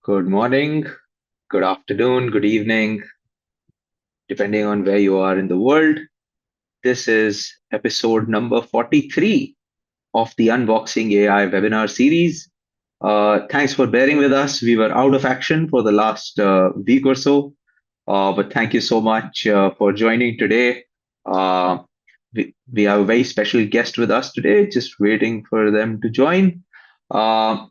Good morning, good afternoon, good evening, depending on where you are in the world. This is episode number 43 of the Unboxing AI webinar series. Thanks for bearing with us. We were out of action for the last week or so, but thank you so much for joining today. Uh, we have a very special guest with us today, just waiting for them to join. Uh,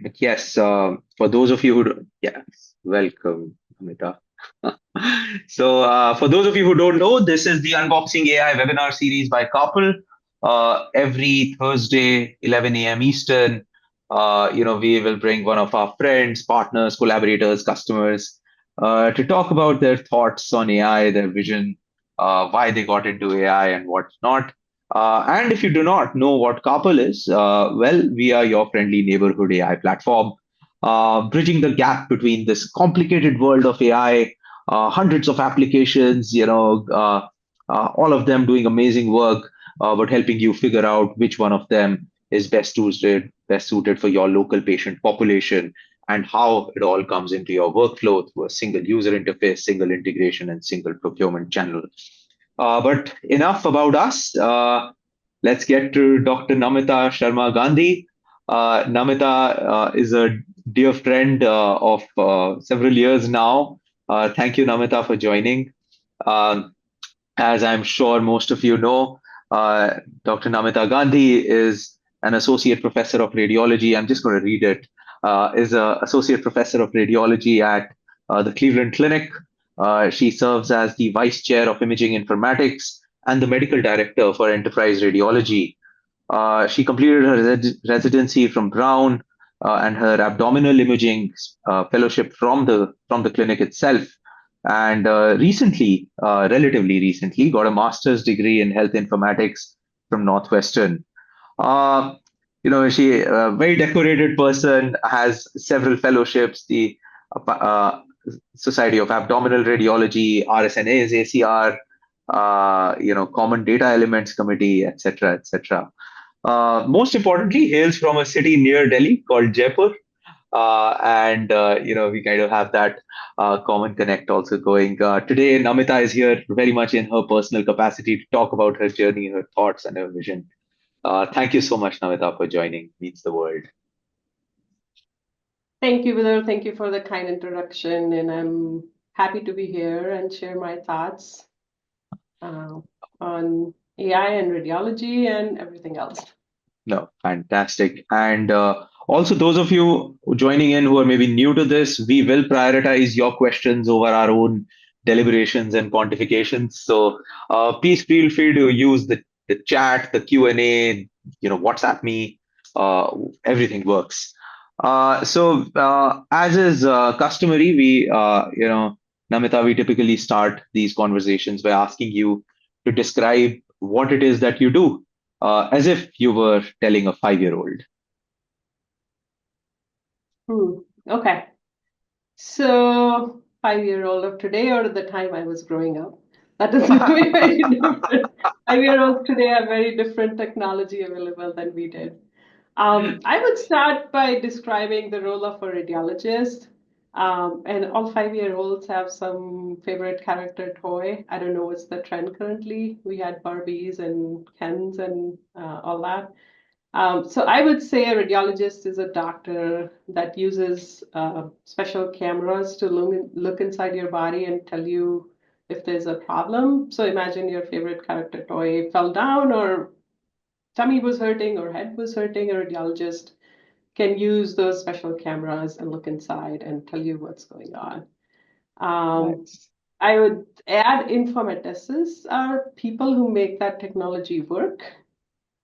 but yes, for those of you yes, welcome, Amita. For those of you who don't know, this is the Unboxing AI webinar series by CARPL. Every Thursday, 11 a.m. Eastern, we will bring one of our friends, partners, collaborators, customers to talk about their thoughts on AI, their vision, why they got into AI, and what's not. And if you do not know what CARPL is, well, we are your friendly neighborhood AI platform, bridging the gap between this complicated world of AI, hundreds of applications, all of them doing amazing work, but helping you figure out which one of them is best suited for your local patient population, and how it all comes into your workflow through a single user interface, single integration, and single procurement channel. But enough about us. Let's get to Dr. Namita Sharma Gandhi. Namita is a dear friend of several years now. Thank you, Namita, for joining. Um, as I'm sure most of you know, Dr. Namita Gandhi is an associate professor of radiology. I'm just going to read it. Is an associate professor of radiology at the Cleveland Clinic. She serves as the vice chair of imaging informatics and the medical director for enterprise radiology. She completed her residency from Brown and her abdominal imaging fellowship from the clinic itself. And relatively recently, got a master's degree in health informatics from Northwestern. Uh, she a very decorated person, has several fellowships, the Society of Abdominal Radiology, RSNA's ACR, Common Data Elements Committee, etc., etc. Most importantly, hails from a city near Delhi called Jaipur, and we kind of have that common connect also going. Today, Namita is here very much in her personal capacity to talk about her journey, her thoughts, and her vision. Thank you so much, Namita, for joining Meets the World. Thank you, Vidur. Thank you for the kind introduction, and I'm happy to be here and share my thoughts uh, on AI and radiology and everything else. No, fantastic. And also, those of you joining in who are maybe new to this, we will prioritize your questions over our own deliberations and quantifications. So please feel free to use the chat, the Q&A, WhatsApp me. Everything works. As is customary, Namita, we typically start these conversations by asking you to describe what it is that you do, as if you were telling a 5-year-old. Okay. So 5-year-old of today or the time I was growing up? That is very, very different. 5-year-olds today have very different technology available than we did. I would start by describing the role of a radiologist. And all 5-year-olds have some favorite character toy. I don't know what's the trend currently. We had Barbies and Kens and all that. So I would say a radiologist is a doctor that uses special cameras to look inside your body and tell you if there's a problem. So imagine your favorite character toy fell down or tummy was hurting or head was hurting. A radiologist can use those special cameras and look inside and tell you what's going on. Nice. I would add informaticists are people who make that technology work,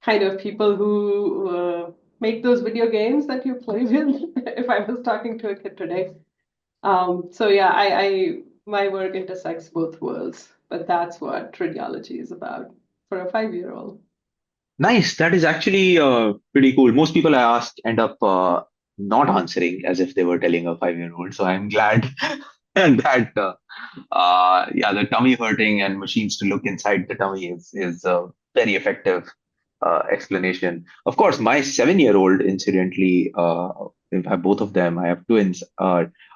kind of people who make those video games that you play with. If I was talking to a kid today, so yeah, I my work intersects both worlds, but that's what radiology is about for a 5-year-old. Nice. That is actually pretty cool. Most people I ask end up not answering as if they were telling a 5-year-old. So I'm glad that the tummy hurting and machines to look inside the tummy is a very effective explanation. Of course, my 7-year-old, incidentally, in fact, both of them, I have twins,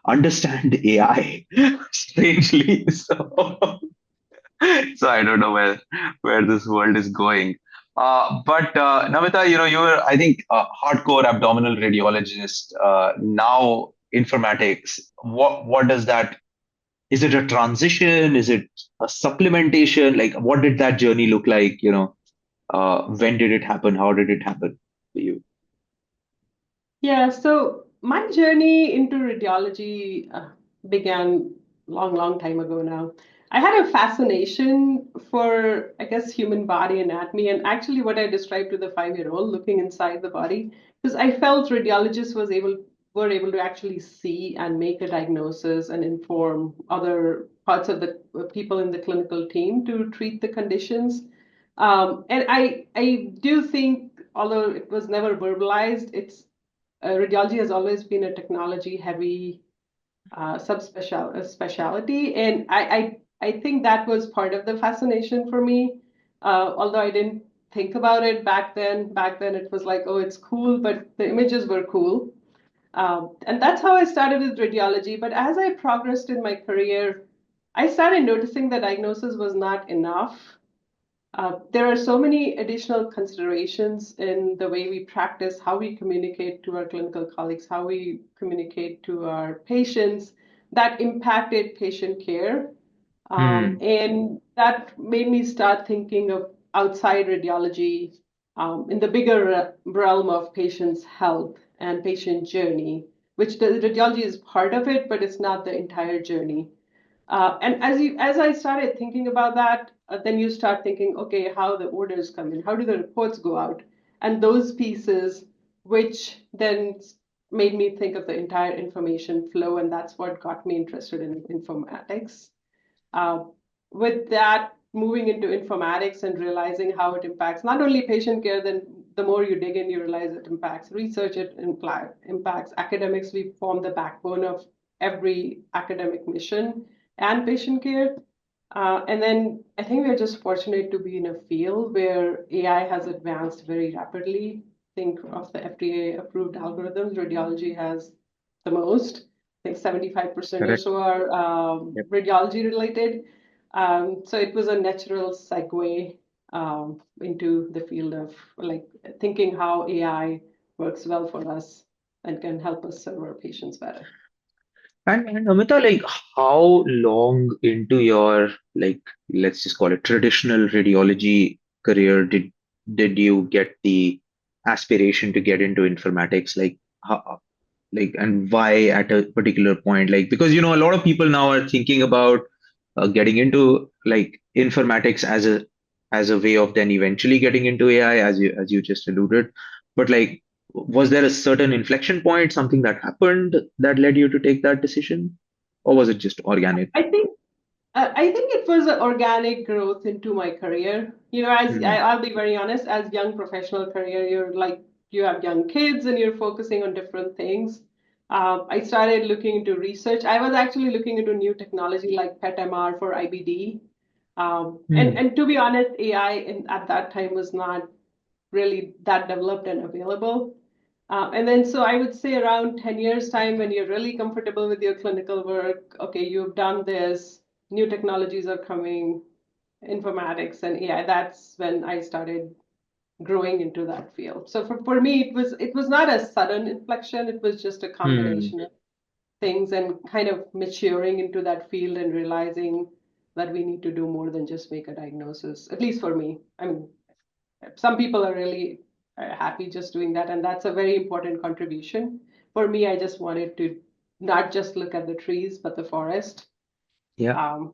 understand AI strangely. So I don't know where this world is going. But Namita, you were, I think, a hardcore abdominal radiologist. Now informatics. What does that? Is it a transition? Is it a supplementation? Like, what did that journey look like? When did it happen? How did it happen for you? Yeah, so my journey into radiology began long time ago now. I had a fascination for, I guess, human body anatomy, and actually what I described to the 5-year-old looking inside the body, because I felt radiologists were able to actually see and make a diagnosis and inform other parts of the people in the clinical team to treat the conditions. And I do think, although it was never verbalized, it's radiology has always been a technology heavy specialty, and I think that was part of the fascination for me. Although I didn't think about it back then. Back then, it was like, oh, it's cool, but the images were cool. And that's how I started with radiology. But as I progressed in my career, I started noticing that diagnosis was not enough. There are so many additional considerations in the way we practice, how we communicate to our clinical colleagues, how we communicate to our patients that impacted patient care. Hmm. And that made me start thinking of outside radiology in the bigger realm of patient's health and patient journey, which the radiology is part of it, but it's not the entire journey. And as I started thinking about that, then you start thinking, okay, how the orders come in, how do the reports go out, and those pieces, which then made me think of the entire information flow, and that's what got me interested in informatics. Uh, with that, moving into informatics and realizing how it impacts not only patient care, then the more you dig in, you realize it impacts research, it impacts academics. We form the backbone of every academic mission and patient care. And then I think we're just fortunate to be in a field where AI has advanced very rapidly. Think of the FDA approved algorithms, radiology has the most. I think 75% or Correct. so are Yep. radiology related. So it was a natural segue into the field of like thinking how AI works well for us and can help us serve our patients better. And Amita, like, how long into your, like, let's just call it traditional radiology career did you get the aspiration to get into informatics? Like, how, like, and why at a particular point? Like, because a lot of people now are thinking about getting into like informatics as a way of then eventually getting into AI, as you just alluded. But like, was there a certain inflection point, something that happened that led you to take that decision, or was it just organic? I think I think it was an organic growth into my career. You know, Hmm. I'll be very honest, as young professional career, you're like you have young kids and you're focusing on different things. I started looking into research. I was actually looking into new technology like PET-MR for IBD. Hmm. And to be honest, AI at that time was not really that developed and available. And then, so I would say around 10 years' time, when you're really comfortable with your clinical work, okay, you've done this, new technologies are coming, informatics and AI, that's when I started growing into that field. So for me, it was not a sudden inflection, it was just a Hmm. combination of things and kind of maturing into that field and realizing that we need to do more than just make a diagnosis, at least for me. I mean, some people are really happy just doing that, and that's a very important contribution. For me, I just wanted to not just look at the trees, but the forest. Yeah. Um,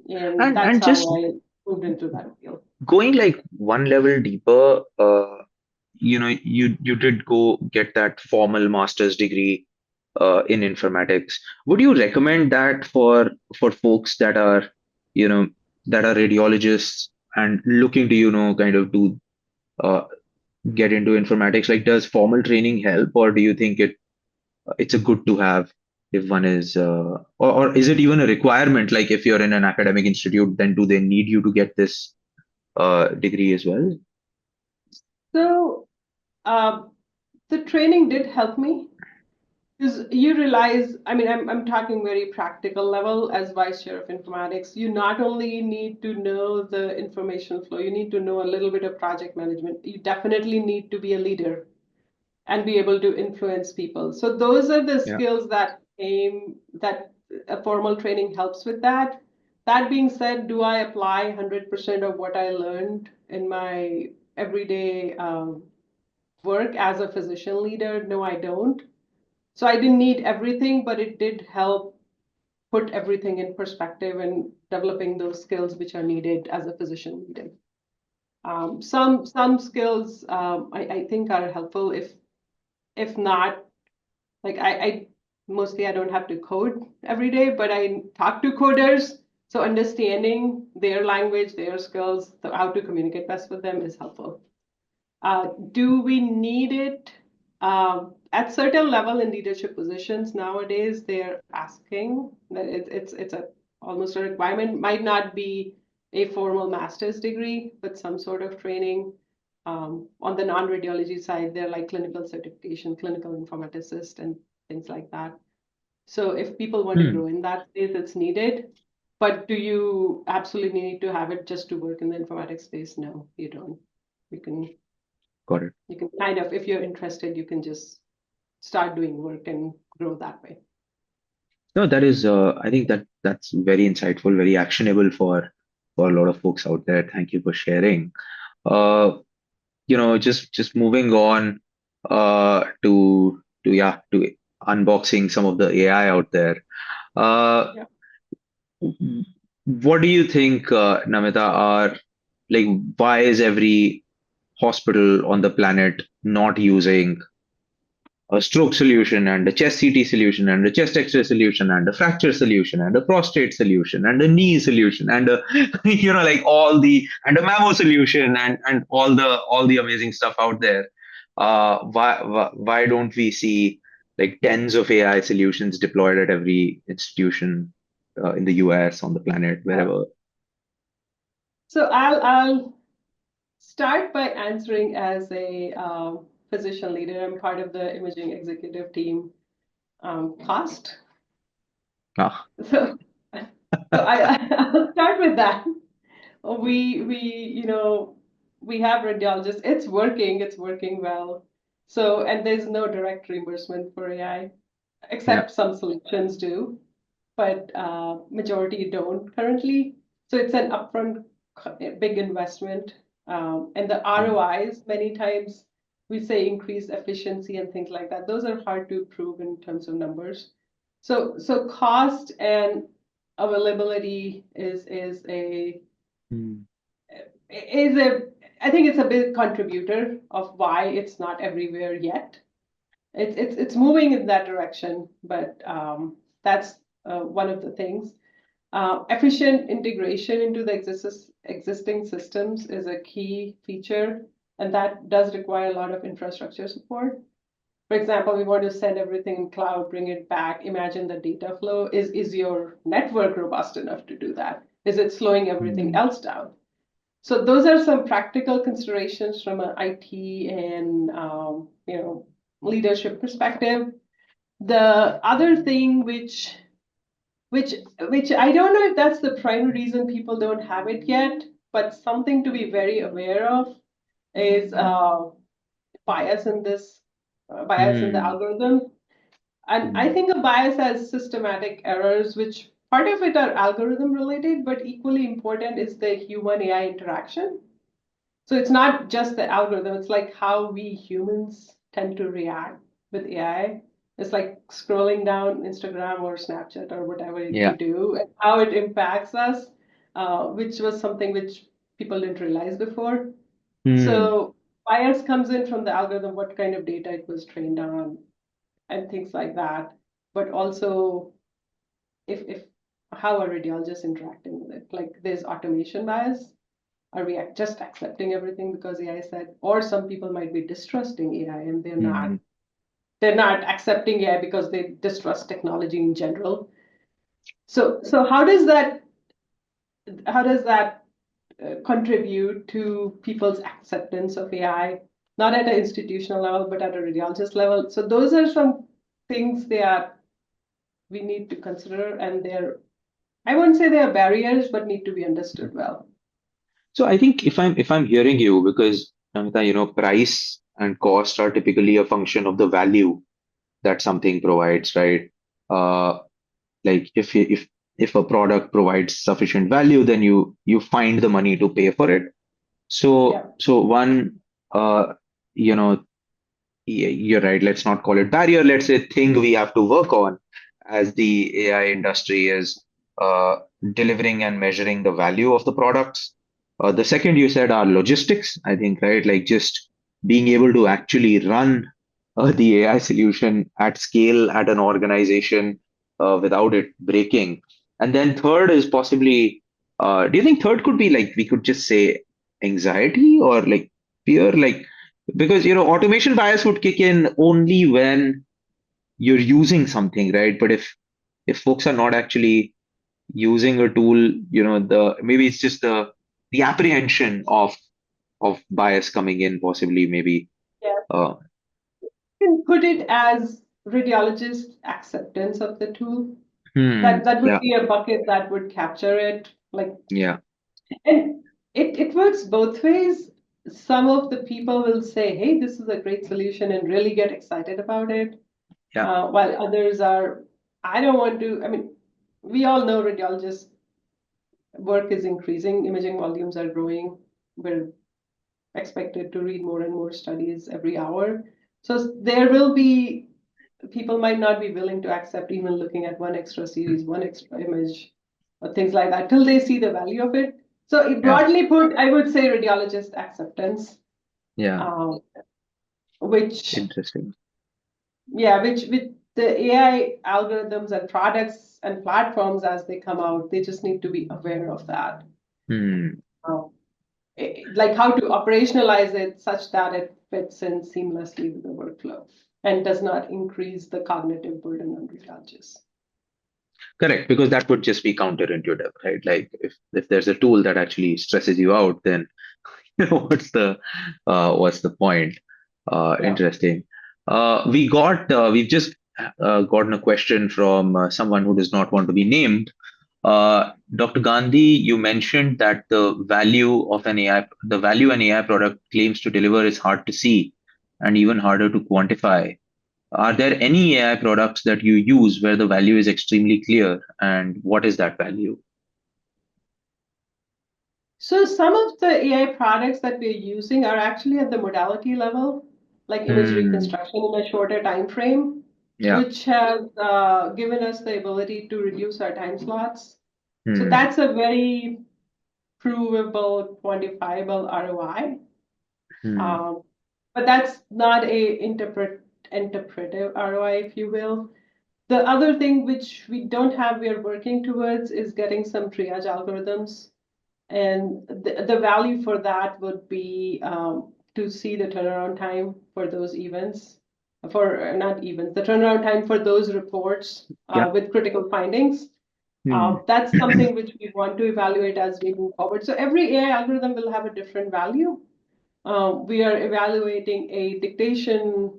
and And that's and how just I moved into that field. going like one level deeper, you did go get that formal master's degree in informatics. Would you recommend that for folks that are, you know, that are radiologists and looking to, kind of do uh, get into informatics? Like, does formal training help, or do you think it's a good to have if one is, or is it even a requirement? Like, if you're in an academic institute, then do they need you to get this degree as well? So uh, the training did help me. Because you realize, I mean, I'm talking very practical level as vice chair of informatics. You not only need to know the information flow, you need to know a little bit of project management. You definitely need to be a leader and be able to influence people. So those are the Yeah. skills that that a formal training helps with that. That being said, do I apply 100% of what I learned in my everyday work as a physician leader? No, I don't. So I didn't need everything, but it did help put everything in perspective and developing those skills which are needed as a physician leader. Some skills I think are helpful. If not, like I mostly I don't have to code every day, but I talk to coders. So understanding their language, their skills, how to communicate best with them is helpful. Do we need it? At certain level in leadership positions nowadays, they're asking that it's a almost a requirement. Might not be a formal master's degree, but some sort of training. On the non-radiology side, they're like clinical certification, clinical informaticist, and things like that. So if people want to Hmm. grow in that space, it's needed. But do you absolutely need to have it just to work in the informatics space? No, you don't. You can Got it. you can kind of, if you're interested, you can just start doing work and grow that way. No, that is, I think that's very insightful, very actionable for a lot of folks out there. Thank you for sharing. Uh, just moving on to unboxing some of the AI out there. Uh, Yeah. what do you think, Namita, are like why is every hospital on the planet not using a stroke solution and a chest CT solution and a chest X-ray solution and a fracture solution and a prostate solution and a knee solution and a like all the and a mammo solution and all the amazing stuff out there. Why don't we see like tens of AI solutions deployed at every institution in the US, on the planet, wherever? So I'll start by answering as a physician leader. I'm part of the imaging executive team, cost. Ah, So I'll start with that. We we have radiologists. It's working well. So and there's no direct reimbursement for AI, yeah. except some solutions do, but majority don't currently. So it's an upfront big investment, and the Mm, ROIs many times we say increased efficiency and things like that. Those are hard to prove in terms of numbers. So cost and availability mm, is a I think it's a big contributor of why it's not everywhere yet. It's moving in that direction, but that's one of the things. Efficient integration into the existing systems is a key feature, and that does require a lot of infrastructure support. For example, we want to send everything in cloud, bring it back, imagine the data flow. Is your network robust enough to do that? Is it slowing everything mm, else down? So those are some practical considerations from an IT and leadership perspective. The other thing which which I don't know if that's the primary reason people don't have it yet, but something to be very aware of is bias in this bias in the mm, algorithm. And I mm, think a bias has systematic errors, which part of it are algorithm related, but equally important is the human AI interaction. So it's not just the algorithm, it's like how we humans tend to react with AI. It's like scrolling down Instagram or Snapchat or whatever you yeah. do, and how it impacts us, which was something which people didn't realize before. Mm, So bias comes in from the algorithm, what kind of data it was trained on, and things like that. But also, if how are radiologists interacting with it? Like there's automation bias. Are we just accepting everything because AI said? Or some people might be distrusting AI and mm, they're not accepting AI because they distrust technology in general. So how does that contribute to people's acceptance of AI, not at an institutional level, but at a radiologist level? So those are some things that we need to consider, and I wouldn't say they are barriers, but need to be understood well. So I think if I'm hearing you, because Namita, price and cost are typically a function of the value that something provides, right? Uh, like if a product provides sufficient value, then you find the money to pay for it. Yeah. So one, you know, you're right. Let's not call it barrier. Let's say thing we have to work on as the AI industry is uh, delivering and measuring the value of the products. The second you said are logistics, I think, right? Like just being able to actually run the AI solution at scale at an organization without it breaking. And then third is possibly, do you think third could be like we could just say anxiety or like fear? Like because automation bias would kick in only when you're using something, right? But if folks are not actually using a tool, the maybe it's just the apprehension of bias coming in, possibly maybe. Yeah. uh You can put it as radiologist acceptance of the tool. That would yeah, be a bucket that would capture it. Like, yeah, and it works both ways. Some of the people will say, hey, this is a great solution and really get excited about it. yeah, While others are, I don't want to, I mean, we all know radiologists work is increasing, imaging volumes are growing. We're expected to read more and more studies every hour. So there will be people might not be willing to accept even looking at one extra series, one extra image, or things like that till they see the value of it. So yeah, broadly put, I would say radiologist acceptance, yeah. uh, which Interesting. yeah, which with the AI algorithms and products and platforms as they come out, they just need to be aware of that. Hmm. Um, like how to operationalize it such that it fits in seamlessly with the workflow and does not increase the cognitive burden on radiologists. Correct, because that would just be counterintuitive, right? Like if there's a tool that actually stresses you out, then what's the point? Yeah. Interesting. We've just gotten a question from someone who does not want to be named. Dr. Gandhi, you mentioned that the value an AI product claims to deliver is hard to see and even harder to quantify. Are there any AI products that you use where the value is extremely clear, and what is that value? So some of the AI products that we're using are actually at the modality level, like image Hmm. reconstruction in a shorter time frame, Yeah. which has given us the ability to reduce our time slots. So Hmm. that's a very provable, quantifiable ROI. Hmm. Um, but that's not a interpretive ROI, if you will. The other thing which we don't have, we are working towards is getting some triage algorithms. And the value for that would be to see the turnaround time for those events, for not events, the turnaround time for those reports Yeah. with critical findings. Hmm. That's something which we want to evaluate as we move forward. So every AI algorithm will have a different value. We are evaluating a dictation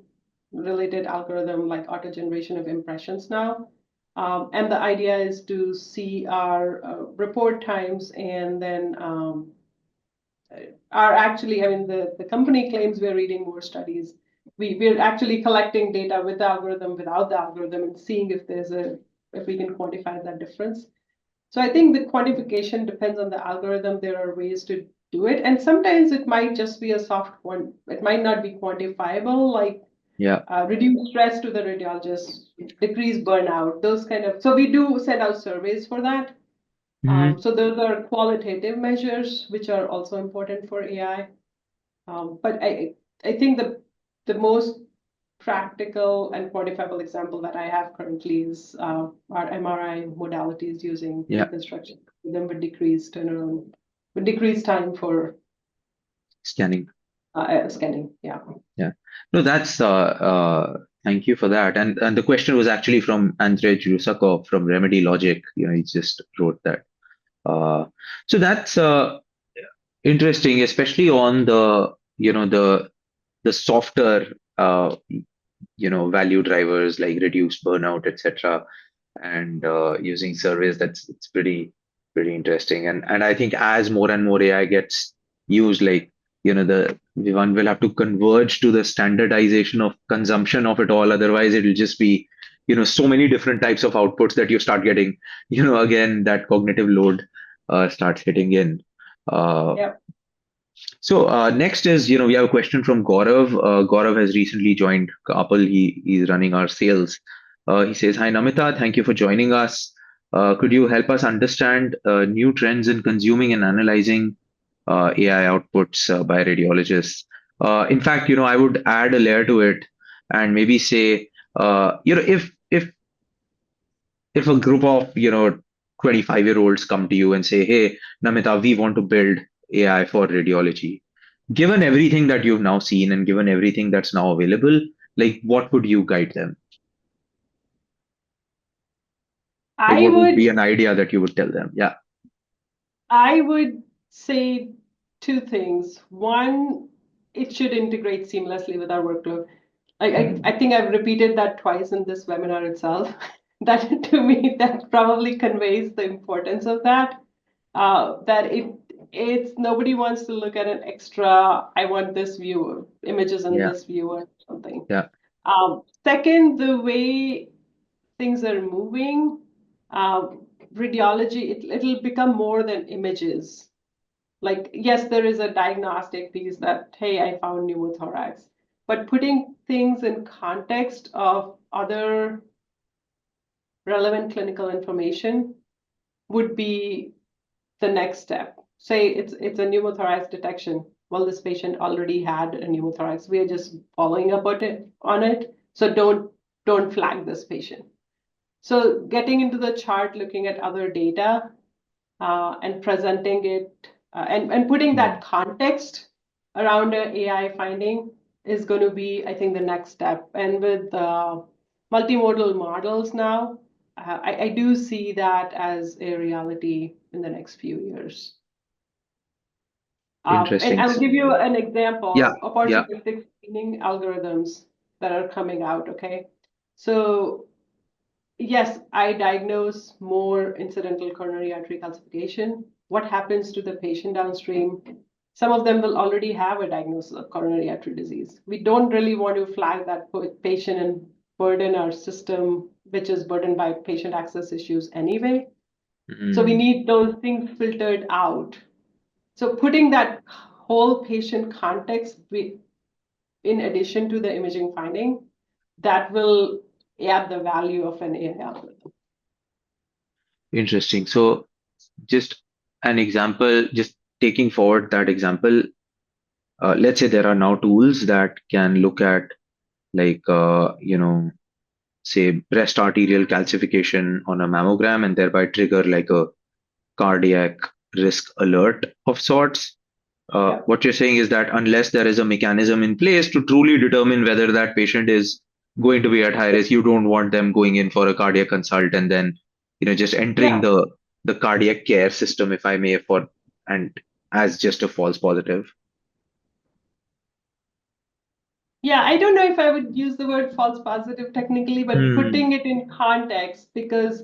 related algorithm like auto generation of impressions now. And the idea is to see our report times and then are actually, I mean, the company claims we're reading more studies. We're actually collecting data with the algorithm, without the algorithm, and seeing if we can quantify that difference. So I think the quantification depends on the algorithm. There are ways to do it. And sometimes it might just be a soft one. It might not be quantifiable, like Yeah. reduce stress to the radiologist, decrease burnout, those kind of. So we do send out surveys for that. Hmm. So those are qualitative measures, which are also important for AI. But I think the most practical and quantifiable example that I have currently is our MRI modalities using Yeah. reconstruction. Them would decrease turnaround, would decrease time for Scanning. scanning. Yeah. Yeah. No, that's thank you for that. And the question was actually from Andrej Rusakov from Remedy Logic. He just wrote that. Uh, so that's interesting, especially on the the softer value drivers like reduce burnout, etc., and using surveys. That's it's pretty interesting. And I think as more and more AI gets used, like the one will have to converge to the standardization of consumption of it all. Otherwise, it'll just be so many different types of outputs that you start getting. Again, that cognitive load starts hitting in. Uh, Yeah. so next is, we have a question from Gaurav. Gaurav has recently joined CARPL. He's running our sales. He says, "Hi Namita, thank you for joining us. Could you help us understand new trends in consuming and analyzing AI outputs by radiologists?" In fact, I would add a layer to it and maybe say, if a group of 25-year-olds come to you and say, "Hey Namita, we want to build AI for radiology," given everything that you've now seen and given everything that's now available, like what would you guide them? Like I what would would be an idea that you would tell them? Yeah. I would say two things. One, it should integrate seamlessly with our workflow. I Mm, think I've repeated that twice in this webinar itself. That to me, that probably conveys the importance of that. That it's nobody wants to look at an extra, I want this view, images in yeah. this view or something. Yeah. Second, the way things are moving, radiology, it'll become more than images. Like, yes, there is a diagnostic piece that, hey, I found pneumothorax, but putting things in context of other relevant clinical information would be the next step. Say it's a pneumothorax detection. Well, this patient already had a pneumothorax. We are just following up on it. So don't flag this patient. So getting into the chart, looking at other data, and presenting it, and putting Mm, that context around an AI finding is going to be, I think, the next step. And with multimodal models now, I do see that as a reality in the next few years. And interesting. I'll give you an Yeah. example, Yeah. opportunistic screening algorithms that are coming out, okay? So yes, I diagnose more incidental coronary artery calcification. What happens to the patient downstream? Some of them will already have a diagnosis of coronary artery disease. We don't really want to flag that patient and burden our system, which is burdened by patient access issues anyway. So we Mm, need those things filtered out. So putting that whole patient context in addition to the imaging finding, that will add the value of an AI algorithm. interesting. So just an example, just taking forward that example, let's say there are now tools that can look at like say breast arterial calcification on a mammogram and thereby trigger like a cardiac risk alert of sorts. Yeah. What you're saying is that unless there is a mechanism in place to truly determine whether that patient is going to be at high risk, you don't want them going in for a cardiac consult and then just entering Yeah. the cardiac care system, if I may, for and as just a false positive. Yeah, I don't know if I would use the word false positive technically, but Hmm. putting it in context, because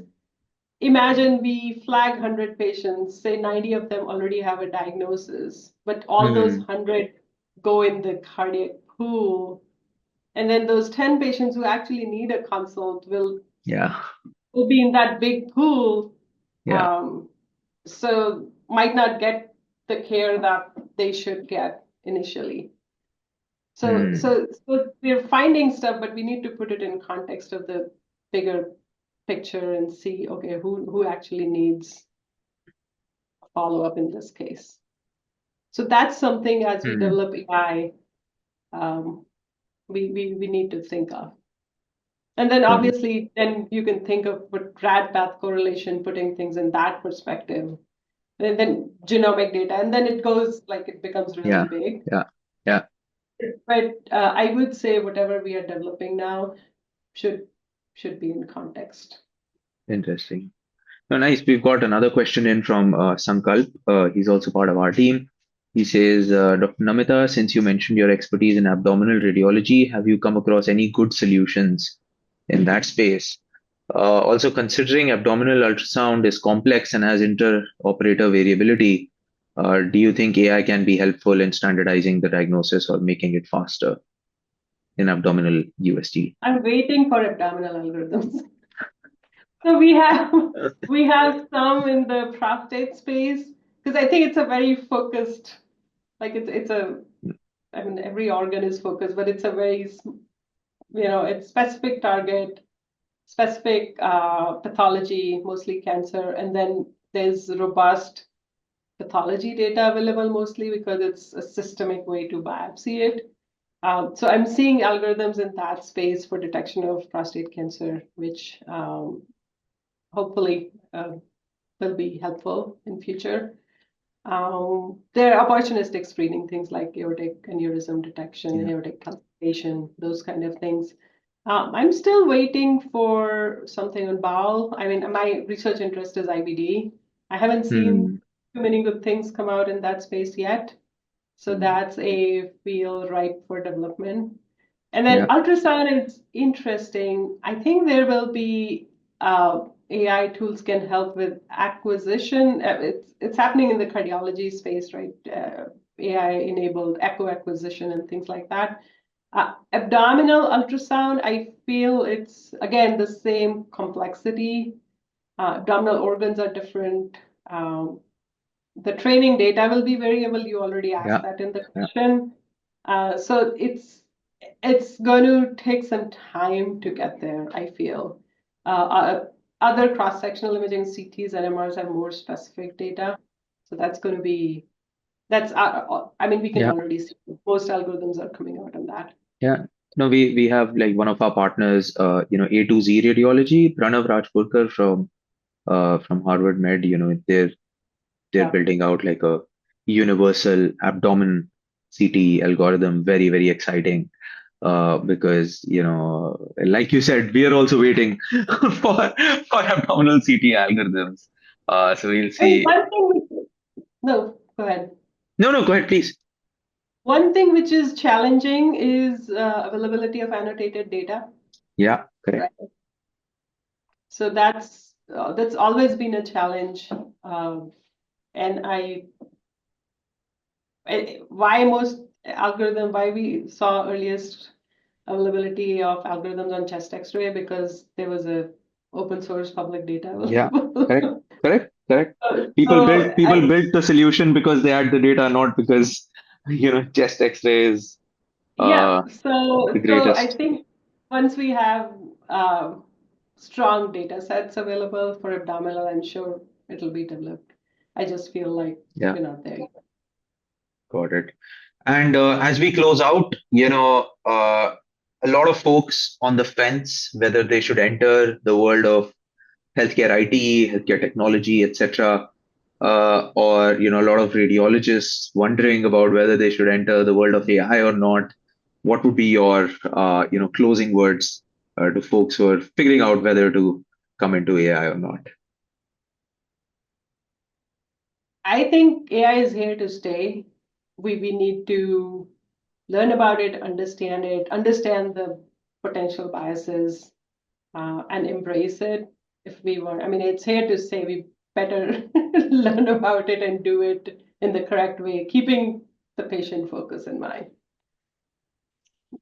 imagine we flag 100 patients, say 90 of them already have a diagnosis, but all those Hmm. 100 go in the cardiac pool. And then those 10 patients who actually need a consult Yeah. will be in that big pool. Yeah. Um, so might not get the care that they should get initially. So, Hmm. so, so we're finding stuff, but we need to put it in context of the bigger picture and see, okay, who actually needs follow up in this case. So that's something as we Hmm. develop AI, um, we need to think of. And then Got it. obviously, then you can think of what rad path correlation, putting things in that perspective, and then genomic data, and then it goes like it becomes really Yeah. big. Yeah. Yeah. But I would say whatever we are developing now should should be in context. Interesting. Oh, nice. We've got another question in from Sankalp. He's also part of our team. He says, Dr. Namita, since you mentioned your expertise in abdominal radiology, have you come across any good solutions in that space? Also, considering abdominal ultrasound is complex and has inter-operator variability, do you think AI can be helpful in standardizing the diagnosis or making it faster in abdominal USG? I'm waiting for abdominal algorithms. So we have some in the prostate space because I think it's a very focused, like it's a, I mean, every organ is focused, but it's a very, it's specific target, specific pathology, mostly cancer, and then there's robust pathology data available mostly because it's a systemic way to biopsy it. So I'm seeing algorithms in that space for detection of prostate cancer, which hopefully will be helpful in future. There are opportunistic screening, things like aortic aneurysm detection, Yeah. aortic calcification, those kind of things. I'm still waiting for something on bowel. I mean, my research interest is IBD. I haven't seen Hmm. too many good things come out in that space yet. So that's a field ripe for development. And then Yeah. ultrasound is interesting. I think there will be AI tools can help with acquisition. It's happening in the cardiology space, right? AI enabled echo acquisition and things like that. Abdominal ultrasound, I feel it's again the same complexity. Abdominal organs are different. The training data will be variable. You already asked Yeah. that in the Yeah. question. So it's going to take some time to get there, I feel. Other cross-sectional imaging CTs and MRs have more specific data. So that's going to be, I mean, we can Yeah. already see most algorithms are coming out on that. Yeah. No, we have like one of our partners, A2Z Radiology, Pranav Rajpurkar from Harvard Med. They're Yeah. building out like a universal abdomen CT algorithm. Very, very exciting. Because like you said, we are also waiting for abdominal CT algorithms. So we'll And see. one thing, no, go ahead. No, no, go ahead, please. One thing which is challenging is availability of annotated data. Yeah, correct. Right. So that's always been a challenge. And why most why we saw earliest availability of algorithms on chest X-ray because there was a open source public data Yeah, correct, available. correct, correct. So People built the solution because they had the data, not because chest X-ray is yeah, the so I greatest. think once we have strong data sets available for abdominal, I'm sure it'll be developed. I just feel like Yeah, we're not there yet. got it. And as we close out, a lot of folks on the fence whether they should enter the world of healthcare IT, healthcare technology, etc. Or a lot of radiologists wondering about whether they should enter the world of AI or not. What would be your closing words to folks who are figuring out whether to come into AI or not? I think AI is here to stay. We need to learn about it, understand the potential biases, and embrace it if we want. I mean, it's here to stay. We better learn about it and do it in the correct way, keeping the patient focus in mind.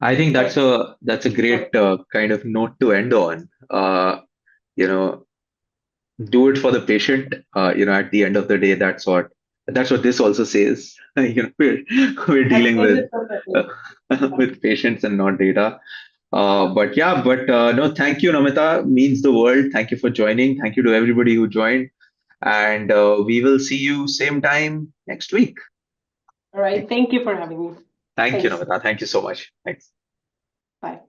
I think that's That's a great kind of note to end on. You know, do it for the patient. At the end of the day, that's what this also says. We're that dealing says with it perfectly. uh, with patients and not data. But no, thank you, Namita. Means the world. Thank you for joining. Thank you to everybody who joined, and we will see you same time next week. All right. Thank you for having me. Thank you, Thanks. Namita. Thank you so much. Thanks. Bye.